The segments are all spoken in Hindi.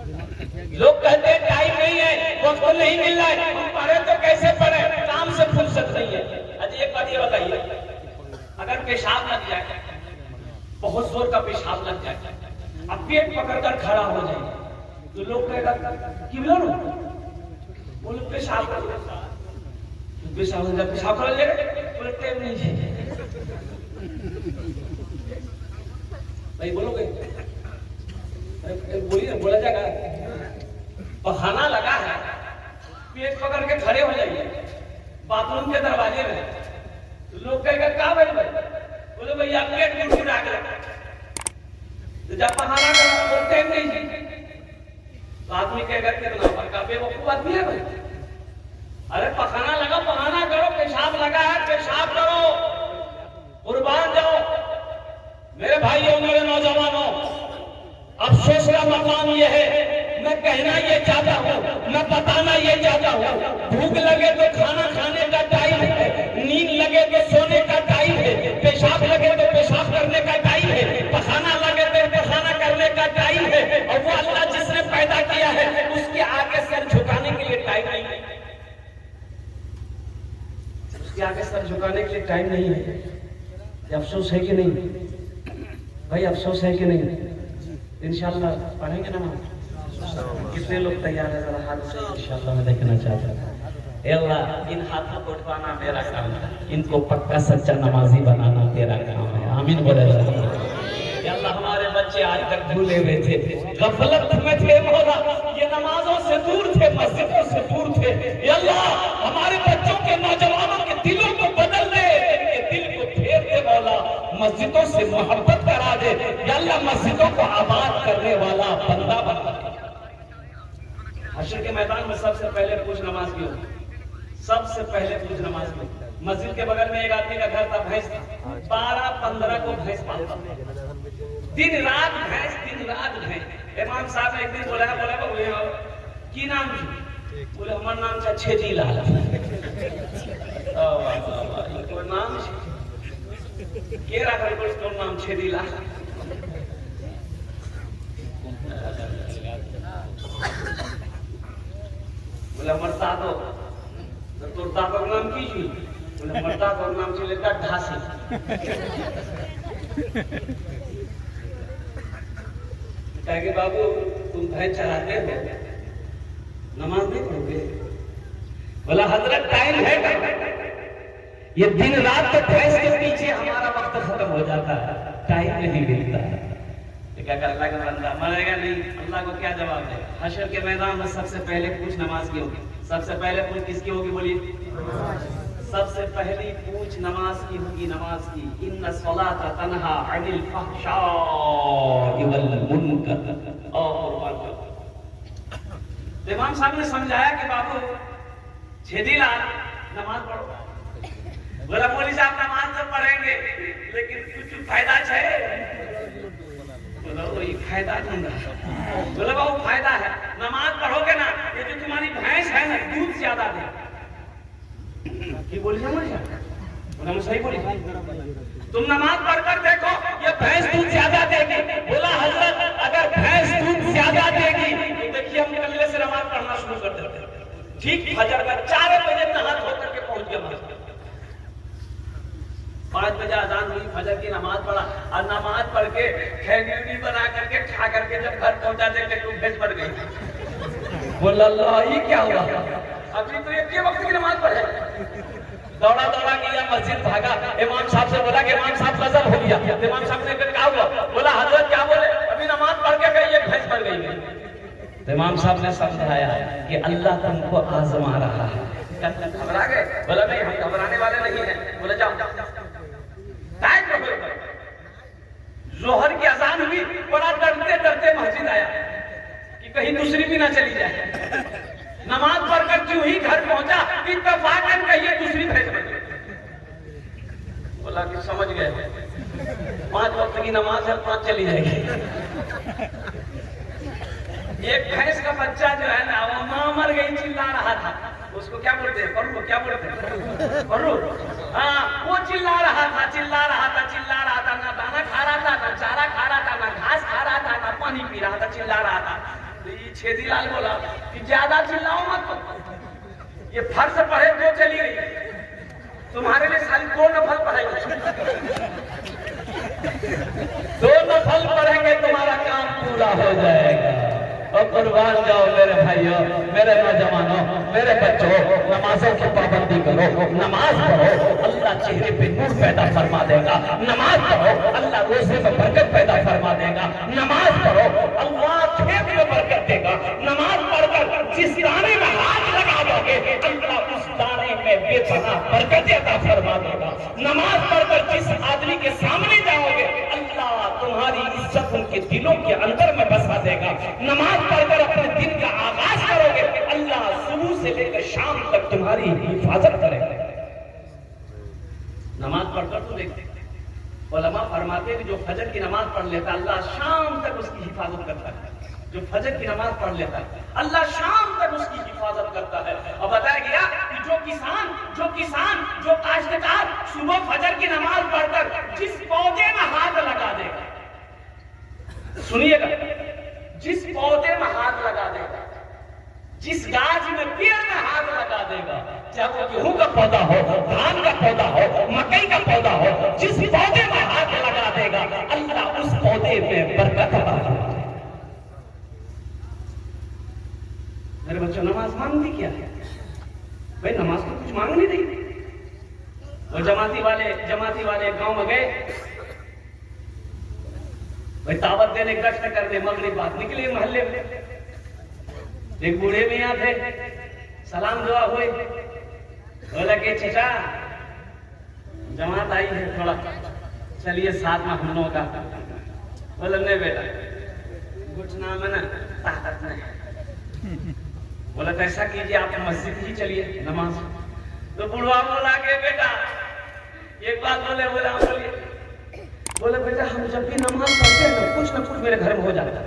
लोग कहते हैं टाइम नहीं है, वक्त नहीं मिल रहा है, हम पढ़े तो कैसे पढ़े, काम से फुर्सत नहीं है। अच्छा एक बात ये बताइए, अगर पेशाब लग जाए, बहुत जोर का पेशाब लग जाए, अब पेट पकड़कर खड़ा हो जाए तो लोग कहेगा कि बोलो पेशाब कर पेशाब कर लेगा, बोले टाइम नहीं है भाई, बोलोगे बोलिए, बोला जाएगा बहाना लगा है, पेट पकड़ के खड़े हो जाइए बाथरूम के दरवाजे में, तो लोग कहेगा क्या भाई, बोले भैया पेट गुड़गुड़ आ गया, तो जब बहाना करा तो टाइम नहीं है, तो आदमी कहेगा कितना बड़का बेवकूफ आदमी है भाई। अरे पखाना लगा, बहाना करो, पेशाब लगा है, पेशाब करो, कुर्बान जाओ। मेरे भाइयों, मेरे नौजवानों, अफसोस का मकाम यह है, मैं कहना ये चाहता हूँ, मैं बताना ये चाहता हूँ, भूख लगे तो खाना खाने का टाइम है, नींद लगे तो सोने का टाइम है, पेशाब लगे तो पेशाब करने का टाइम है, पखाना लगे तो पखाना करने का टाइम है, और वो अल्लाह जिसने पैदा किया है उसके आगे सर झुकाने के लिए टाइम नहीं है, उसके आगे सर झुकाने के लिए टाइम नहीं है। ये अफसोस है कि नहीं भाई, अफसोस है कि नहीं? इंशाल्लाह पढ़ेंगे नमाज, कितने लोग तैयार है जरा हाथ से, इंशाल्लाह मैं देखना चाहता हूँ। अल्लाह इन हाथों को उठवाना मेरा काम है, इनको पक्का सच्चा नमाजी बनाना तेरा काम है, आमीन बोले। अल्लाह हमारे बच्चे आज तक भूले हुए थे, गफलत में थे मौला, ये नमाजों से दूर थे, मस्जिदों से दूर थे। अल्लाह हमारे बच्चों के, नौजवानों के दिलों को बदल दे, इनके दिल को फेर दे मौला, मस्जिदों से मोहब्बत करा दे। अल्लाह मस्जिदों को आबाद करने वाला बंदा बना दे। हश्र के मैदान में सबसे पहले पूछ नमाज की होगी, सबसे पहले पूछ नमाज की। मस्जिद के बगल में एक आदमी का घर था, भैंस था, 12-15 को भैंस पालता, दिन रात भैंस, दिन रात भैंस। इमाम साहब ने एक दिन बोला की नाम छे, बोले हमार नाम छे छेदी लाल। तो नाम के रखल बोले तो नाम छेदी लाल। बोले हमर दादो, तोर दादो नाम की छी? बोले हमर दादो नाम छे ढासी। कहे बाबू तुम भैंस चराते हो, नमाज नहीं पढ़ोगे? बोला हजरत टाइम है, ये दिन रात तो भैंस के पीछे हमारा वक्त खत्म हो जाता है, टाइम नहीं मिलता है। क्या कर, अल्लाह का बंदा मरेगा नहीं, अल्लाह को क्या जवाब दे? हश्र के मैदान में सबसे पहले पूछ नमाज की होगी, सबसे पहले पूछ किसकी होगी? बोलिए, सबसे पहली पूछ नमाज की होगी, नमाज की। इन्ना सलाता तन्हा अनिल फहशाइ वल मुनकर। और इमाम साहब ने समझाया कि बाबू छेदीलाल नमाज पढ़ो। बोला मौलवी साहब नमाज तो पढ़ेंगे लेकिन कुछ फायदा है? बोला वही फायदा दूंगा। बोला बाबू फायदा है, नमाज पढ़ोगे ना, ये जो तुम्हारी भैंस है ना दूध ज्यादा दे। बोली मैं सही बोली, तुम नमाज पढ़कर देखो ये भैंस दूध ज्यादा देगी। बोला हजरत अगर भैंस दूध ज्यादा देगी तो देखिए हम कल से नमाज पढ़ना शुरू कर देते। ठीक फजर का 4 बजे नहा धो करके पहुंच गया मस्जिद, 5 बजे अजान हुई, फजर की नमाज पढ़ा, और नमाज पढ़ के खैनी बना करके खा करके जब घर पहुंचा देखे तो भैंस बढ़ गई। बोला अल्लाह ये क्या हुआ, अभी तो एक वक्त की नमाज पढ़े। दौड़ा दौड़ा गया मस्जिद, भागा, इमाम साहब से बोला कि इमाम साहब गजब हो गया। इमाम साहब ने क्या हुआ? बोला हजरत क्या बोले? अभी नमाज पढ़ के गई, एक भैंस बढ़ गई। तो इमाम साहब ने समझाया कि अल्लाह तुमको आजमा रहा है। घबरा गए? बोला नहीं हम घबराने वाले नहीं है। बोले जाओ जोहर की अजान हुई, बड़ा डरते डरते मस्जिद आया कि कहीं दूसरी भी ना चली जाए। नमाज पढ़कर क्यों ही घर पहुंचा, इत्तेफाकन कहिए दूसरी भैंस बन गई। बोला कि समझ गए, 5 वक्त की नमाज है, 5 चली जाएगी। एक भैंस का बच्चा जो है ना वो मां मर गई चिल्ला रहा था, उसको क्या बोलते हैं? पर्रू, क्या बोलते हैं? पर्रू। हाँ, वो चिल्ला रहा था, चिल्ला रहा था, चिल्ला रहा था, ना दाना खा रहा था, ना चारा खा रहा था, ना घास खा रहा था, ना पानी पी रहा था, चिल्ला रहा था। छेदी लाल बोला कि ज्यादा चिल्लाओ मत, ये फर्ज पढ़े तो चली गई, तुम्हारे लिए सारी 2 नफल पढ़ेंगे, 2 नफल पढ़ेंगे तुम्हारा काम पूरा हो जाएगा। और कुर्बान जाओ मेरे भाइयों, मेरे नौजवानों, मेरे बच्चों, नमाजों की पाबंदी करो, नमाज पढ़ो, अल्लाह चेहरे पे नूर पैदा फरमा देगा। नमाज पढ़ो, अल्लाह रोज़े में बरकत पैदा फरमा देगा। नमाज पढ़ो, अल्लाह खेत में बरकत देगा। नमाज पढ़कर जिस दाने में हाथ लगा दोगे, अल्लाह उस दाने में बेपनाह बरकत अता फरमा देगा। नमाज पढ़कर जिस आदमी के सामने जाओगे, अल्लाह तुम्हारी इज्जत उनके दिलों के अंदर में बसा देगा। नमाज पढ़कर अपने दिन का आगाज करोगे, अल्लाह सुबह से लेकर शाम तक तुम्हारी हिफाजत करेगा। नमाज पढ़कर तो देखते, उलमा फरमाते कि जो फजर की नमाज पढ़ लेता, अल्लाह शाम तक उसकी हिफाजत करता है। जो फजर की नमाज पढ़ लेता है, अल्लाह शाम तक उसकी हिफाजत करता है। और बताया गया कि जो किसान, जो काश्तकार सुबह फजर की नमाज पढ़कर जिस पौधे में हाथ लगा देगा, सुनिएगा, जिस पौधे में हाथ लगा देगा, जिस गाछ में पेड़ में हाथ लगा देगा, चाहे वो गेहूं का पौधा हो, धान का पौधा हो, मकई का पौधा हो, जिस पौधे में हाथ लगा देगा, अल्लाह उस पौधे में बरकत अता फरमाएगा। मेरे बच्चों, नमाज मांगती क्या है भाई? नमाज तो कुछ मांग नहीं रही। वो जमाती वाले गांव में गए भाई, दावत देने कष्ट करने, मगरिब बाद निकले मोहल्ले में, एक बूढ़े मियां थे, सलाम दुआ हुई, बोला कि चचा जमात आई है, थोड़ा चलिए साथ में हम लोगों का। बोला नहीं बेटा, कुछ नाम है ना, ताकत नहीं। बोला तो ऐसा कीजिए, आप मस्जिद ही चलिए नमाज। तो बुढ़वा बोला कि बेटा एक बात बोले, बोले बेटा हम जब भी नमाज पढ़ते हैं तो कुछ मेरे घर में हो जाता है।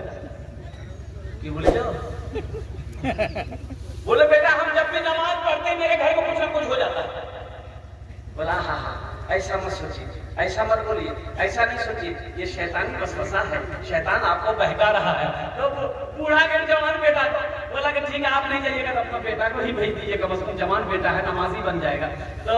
कि बोले जाओ बोले बेटा हम जब भी नमाज पढ़ते हैं मेरे घर में कुछ हो जाता है। बोला हाँ, ऐसा मत सोचिए, ऐसा मत बोलिए, ऐसा नहीं सोचिए, ये शैतानी वसवसा है, शैतान आपको बहका रहा है। तो बूढ़ा के जवान बेटा बोला कि ठीक है आप नहीं जाइएगा तो अपना बेटा को ही भेज दीजिएगा, बस जवान बेटा है, नमाजी बन जाएगा। तो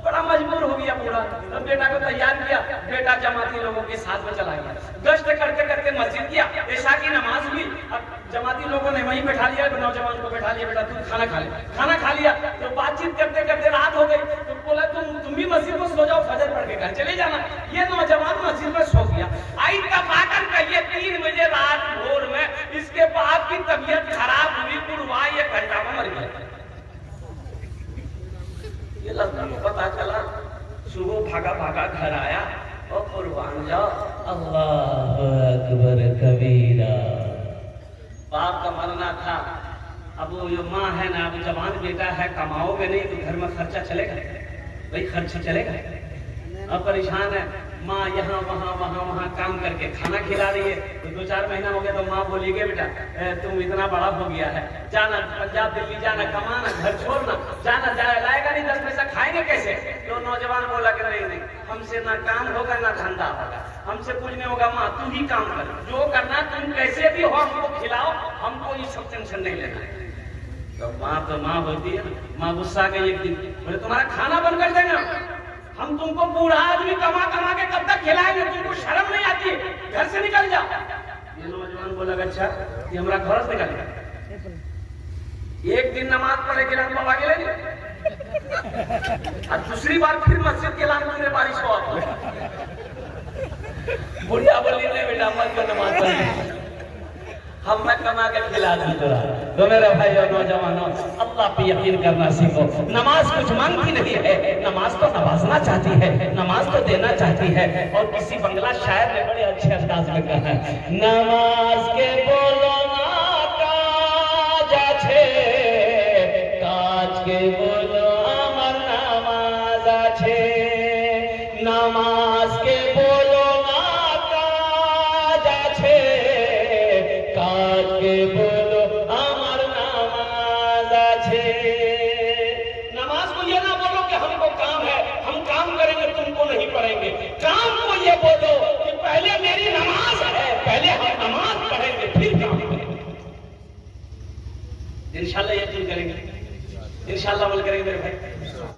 बड़ा मजबूर हो गया बूढ़ा, तो बेटा को तैयार किया, बेटा जमाती लोगों के साथ में चला गया। गश्त करते करते मस्जिद किया, ऐसा की नमाज हुई, अब जमाती लोगों ने वहीं बैठा लिया, नौजवान को बैठा लिया, बेटा तू खाना खा ले। खाना खा लिया तो बातचीत करते करते रात हो गई, तो बोला तुम भी मस्जिद में सो जाओ, फजर पढ़ के घर चले जाना। ये नौजवान मस्जिद में सो गया। आई तपाकर कहिए 3 बजे रात भोर में, इसके बाप की तबीयत खराब हुई, बुढ़वा 1 घंटा में मर गया। ये लड़का को पता चला, सुबह भागा घर आया और कुर्बान जाओ, अल्लाह अकबर कबीरा। बाप का मरना था, अब वो जो माँ है ना, अब जवान बेटा है, कमाओगे नहीं तो घर में खर्चा चलेगा भाई, खर्चा चलेगा। अब परेशान है माँ, यहाँ वहाँ काम करके खाना खिला रही है। तो 2-4 महीना हो गया तो माँ बोली गई बेटा तुम इतना बड़ा हो गया है, जाना पंजाब दिल्ली जाना, कमाना, घर छोड़ना, जाना लाएगा नहीं, 10 पैसा खाएंगे कैसे? तो नौजवान बोला कि नहीं, हमसे ना काम होगा ना धंधा होगा, हमसे कुछ नहीं होगा, माँ तू ही काम कर, जो करना तुम कैसे भी हो हमको खिलाओ, हमको ये सब टेंशन नहीं लेना है। तो माँ होती है, माँ गुस्सा गई एक दिन, बोले तुम्हारा खाना बंद कर देना, हम तुमको बूढ़ा आदमी कमा के कब तक खिलाएंगे, तुमको शर्म नहीं आती, घर से निकल जाओ। ये नौजवान बोला अच्छा ये हमारा घर से निकल गया। एक दिन नमाज पढ़े के लान बाबा के लिए, और दूसरी बार फिर मस्जिद के लान मेरे बारिश हो आप बुढ़िया बोली नहीं बेटा मत को नमाज पढ़े, हम मैं कमा के खिला दूं तोरा। तो मेरे भाई और नौजवानों, अल्लाह पे यकीन करना सीखो। नमाज कुछ मांगती नहीं है, नमाज तो नवाजना चाहती है, नमाज तो देना चाहती है। और किसी बंगला शायर ने बड़े अच्छे अंदाज में कहा है, नमाज के बोलो ना काज आछे, काज के बोलो अमर नमाज आछे, नमाज के बोलो ना काज आछे, काज के बोलो अमर नमाज आछे। नमाज को ये ना बोलो कि हमको काम है, हम काम करेंगे तुमको नहीं पढ़ेंगे, काम को ये बोलो कि पहले मेरी नमाज है, पहले हम नमाज पढ़ेंगे फिर काम करेंगे। इंशाल्लाह यकीन करेंगे, इंशाल्लाह अमल करेंगे मेरे भाई।